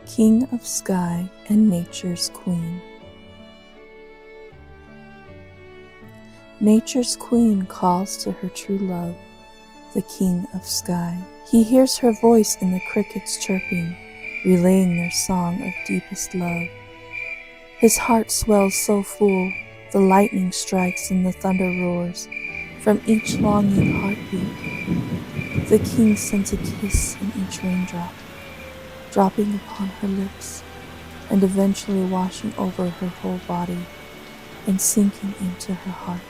King of Sky and Nature's Queen. Nature's Queen calls to her true love, the King of Sky. He hears her voice in the crickets chirping, relaying their song of deepest love. His heart swells so full, the lightning strikes and the thunder roars. From each longing heartbeat, the King sends a kiss in each raindrop, dropping upon her lips, and eventually washing over her whole body and sinking into her heart.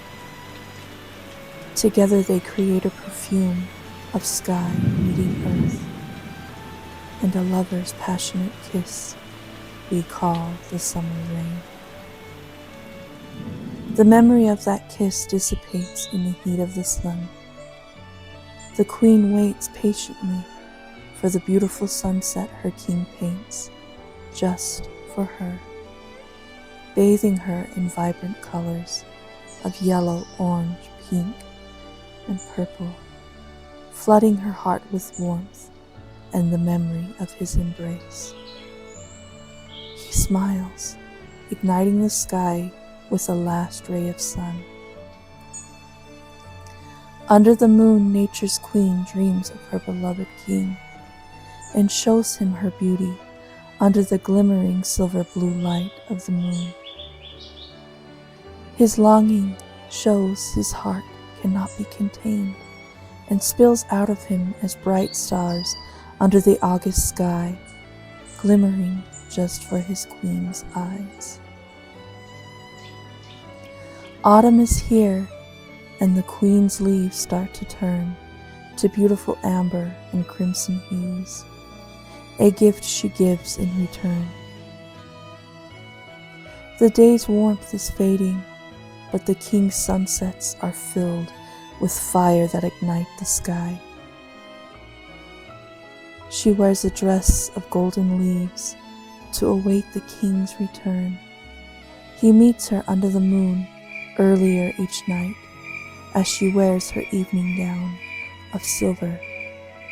Together they create a perfume of sky meeting earth, and a lover's passionate kiss we call the summer rain. The memory of that kiss dissipates in the heat of the sun. The Queen waits patiently for the beautiful sunset her King paints, just for her, bathing her in vibrant colors of yellow, orange, pink, and purple, flooding her heart with warmth and the memory of his embrace. He smiles, igniting the sky with a last ray of sun. Under the moon, Nature's Queen dreams of her beloved King and shows him her beauty under the glimmering silver blue light of the moon. His longing shows his heart cannot be contained and spills out of him as bright stars under the August sky, glimmering just for his Queen's eyes. Autumn is here, and the Queen's leaves start to turn to beautiful amber and crimson hues, a gift she gives in return. The day's warmth is fading, but the King's sunsets are filled with fire that ignite the sky. She wears a dress of golden leaves to await the King's return. He meets her under the moon earlier each night as she wears her evening gown of silver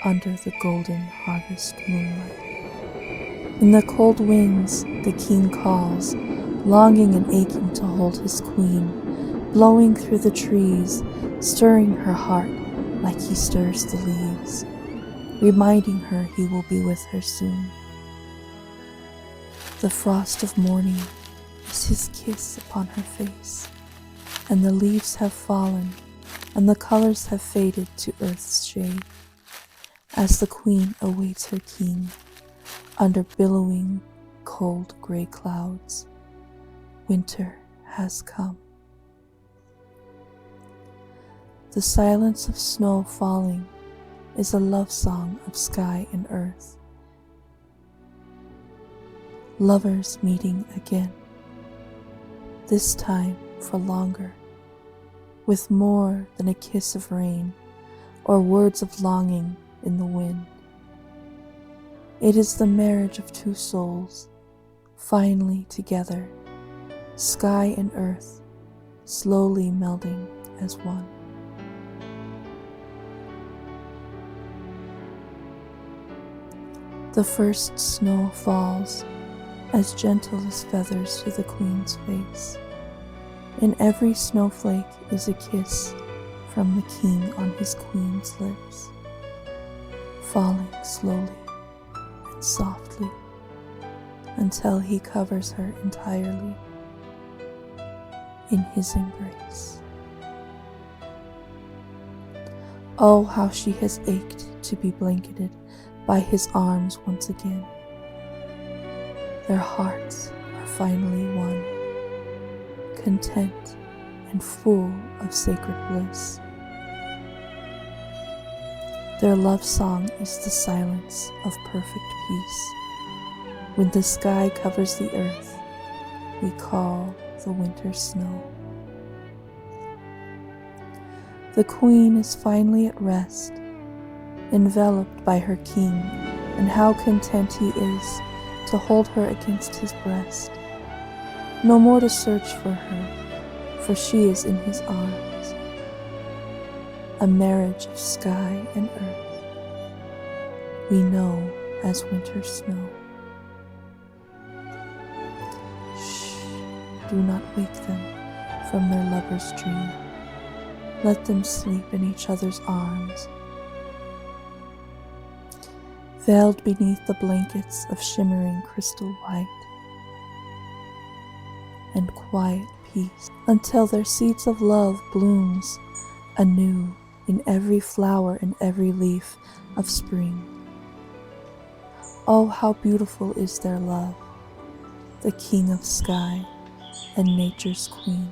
under the golden harvest moonlight. In the cold winds, the King calls, longing and aching to hold his Queen, blowing through the trees, stirring her heart like he stirs the leaves, reminding her he will be with her soon. The frost of morning is his kiss upon her face, and the leaves have fallen, and the colors have faded to earth's shade, as the Queen awaits her King under billowing, cold gray clouds. Winter has come. The silence of snow falling is a love song of sky and earth. Lovers meeting again, this time for longer, with more than a kiss of rain or words of longing in the wind. It is the marriage of two souls, finally together, sky and earth slowly melding as one. The first snow falls, as gentle as feathers to the Queen's face. In every snowflake is a kiss from the King on his Queen's lips, falling slowly and softly until he covers her entirely in his embrace. Oh, how she has ached to be blanketed by his arms once again. Their hearts are finally one, content and full of sacred bliss. Their love song is the silence of perfect peace. When the sky covers the earth, we call the winter snow. The Queen is finally at rest, enveloped by her King, and how content he is to hold her against his breast. No more to search for her, for she is in his arms. A marriage of sky and earth, we know as winter snow. do not wake them from their lover's dream. Let them sleep in each other's arms, veiled beneath the blankets of shimmering crystal white and quiet peace, until their seeds of love blooms anew in every flower and every leaf of spring. Oh, how beautiful is their love, the king of sky and nature's queen.